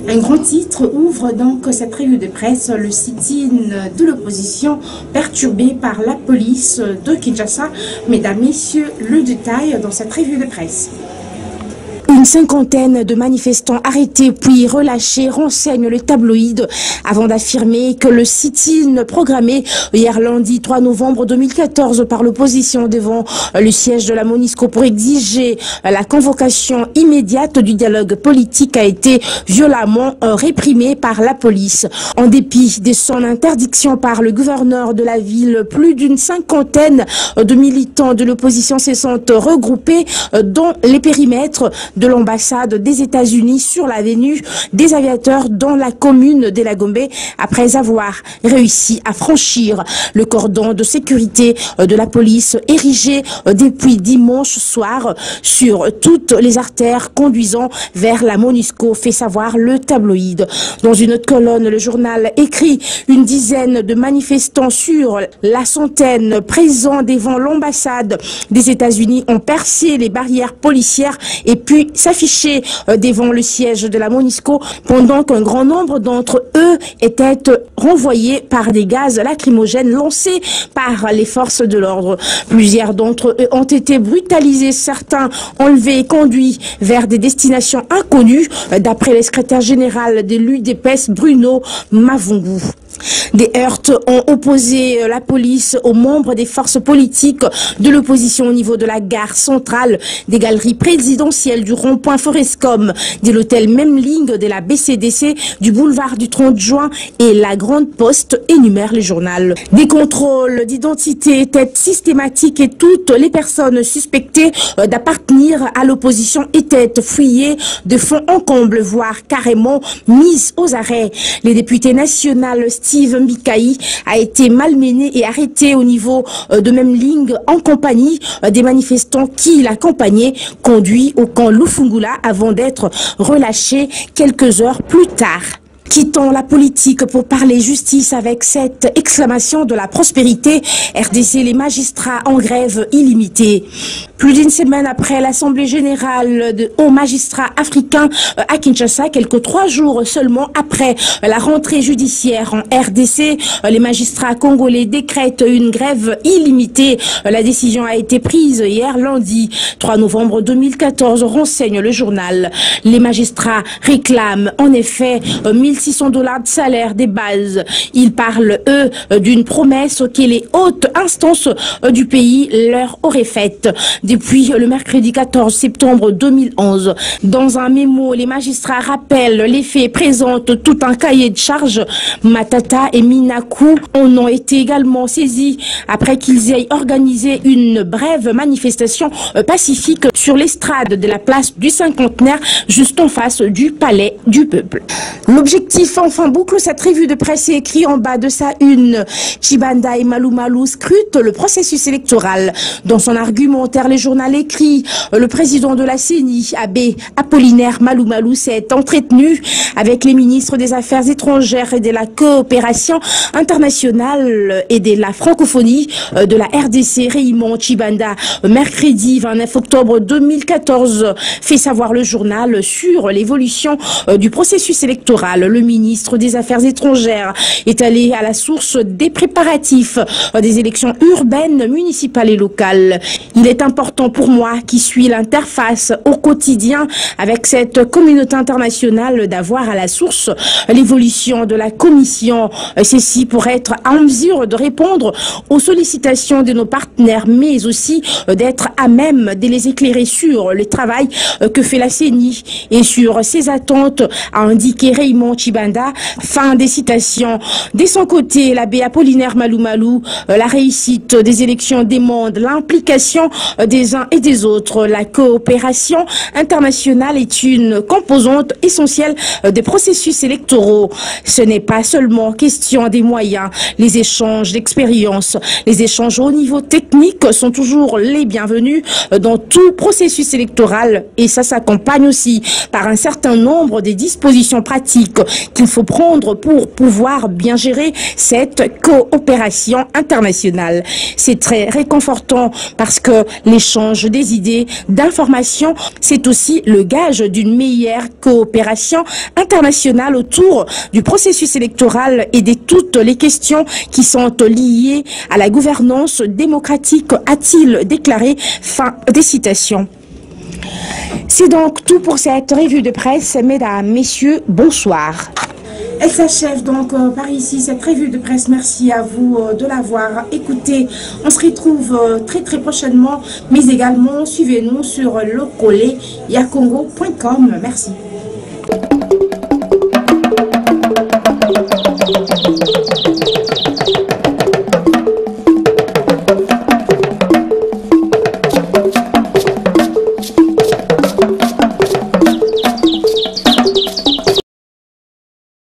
Un grand titre ouvre donc cette revue de presse, le sit-in de l'opposition perturbé par la police de Kinshasa. Mesdames, Messieurs, le détail dans cette revue de presse. Une cinquantaine de manifestants arrêtés puis relâchés renseignent le tabloïd avant d'affirmer que le sit-in programmé hier lundi 3 novembre 2014 par l'opposition devant le siège de la MONUSCO pour exiger la convocation immédiate du dialogue politique a été violemment réprimé par la police. En dépit de son interdiction par le gouverneur de la ville, plus d'une cinquantaine de militants de l'opposition se sont regroupés dans les périmètres de l'ambassade des États-Unis sur l'avenue des Aviateurs dans la commune de La Gombe après avoir réussi à franchir le cordon de sécurité de la police érigé depuis dimanche soir sur toutes les artères conduisant vers la MONUSCO, fait savoir le tabloïd. Dans une autre colonne, le journal écrit une dizaine de manifestants sur la centaine présents devant l'ambassade des États-Unis ont percé les barrières policières et puis s'afficher devant le siège de la MONUSCO pendant qu'un grand nombre d'entre eux étaient renvoyés par des gaz lacrymogènes lancés par les forces de l'ordre. Plusieurs d'entre eux ont été brutalisés, certains enlevés et conduits vers des destinations inconnues, d'après le secrétaire général de l'UDPS Bruno Mavungu. Des heurts ont opposé la police aux membres des forces politiques de l'opposition au niveau de la gare centrale, des galeries présidentielles, du rond-point Forescom, de l'hôtel Memling, de la BCDC, du boulevard du 30 juin et la Grande Poste, énumère le journal. Des contrôles d'identité étaient systématiques et toutes les personnes suspectées d'appartenir à l'opposition étaient fouillées de fond en comble, voire carrément mises aux arrêts. Les députés nationaux Steve Mbikaï a été malmené et arrêté au niveau de Memling en compagnie des manifestants qui l'accompagnaient, conduits au camp Lufungula avant d'être relâchés quelques heures plus tard. Quittons la politique pour parler justice avec cette exclamation de la prospérité. RDC, les magistrats en grève illimitée. Plus d'une semaine après l'Assemblée générale de hauts magistrats africains à Kinshasa, quelques 3 jours seulement après la rentrée judiciaire en RDC, les magistrats congolais décrètent une grève illimitée. La décision a été prise hier lundi 3 novembre 2014, renseigne le journal. Les magistrats réclament en effet $1 600 de salaire des bases. Ils parlent, eux, d'une promesse que les hautes instances du pays leur auraient faite depuis le mercredi 14 septembre 2011. Dans un mémo, les magistrats rappellent les faits, présentent tout un cahier de charges. Matata et Minakou en ont été également saisis après qu'ils aient organisé une brève manifestation pacifique sur l'estrade de la place du Cinquantenaire, juste en face du palais du peuple. L'objectif, enfin, boucle cette revue de presse, est écrit en bas de sa une. Chibanda et Malou Malou scrutent le processus électoral. Dans son argumentaire, le journal écrit: le président de la CENI, Abbé Apollinaire Malou Malou, s'est entretenu avec les ministres des Affaires étrangères et de la coopération internationale et de la francophonie de la RDC, Raymond Chibanda, mercredi 29 octobre 2014, fait savoir le journal sur l'évolution du processus électoral. Le ministre des Affaires étrangères est allé à la source des préparatifs des élections urbaines, municipales et locales. Il est important pour moi, qui suis l'interface au quotidien avec cette communauté internationale, d'avoir à la source l'évolution de la commission. Ceci pour être en mesure de répondre aux sollicitations de nos partenaires, mais aussi d'être à même de les éclairer sur le travail que fait la CENI et sur ses attentes, a indiqué Raymond Chibanda. Fin des citations. De son côté, l'abbé Apollinaire Malou Malou, la réussite des élections demande l'implication des des uns et des autres. La coopération internationale est une composante essentielle des processus électoraux. Ce n'est pas seulement question des moyens. Les échanges d'expérience, les échanges au niveau technique sont toujours les bienvenus dans tout processus électoral, et ça s'accompagne aussi par un certain nombre de dispositions pratiques qu'il faut prendre pour pouvoir bien gérer cette coopération internationale. C'est très réconfortant parce que l'échange des idées, d'informations, c'est aussi le gage d'une meilleure coopération internationale autour du processus électoral et de toutes les questions qui sont liées à la gouvernance démocratique, a-t-il déclaré. Fin des citations. C'est donc tout pour cette revue de presse. Mesdames, messieurs, bonsoir. Elle s'achève donc par ici, cette revue de presse. Merci à vous de l'avoir écoutée. On se retrouve très prochainement, mais également suivez-nous sur lecoléyacongo.com. Merci.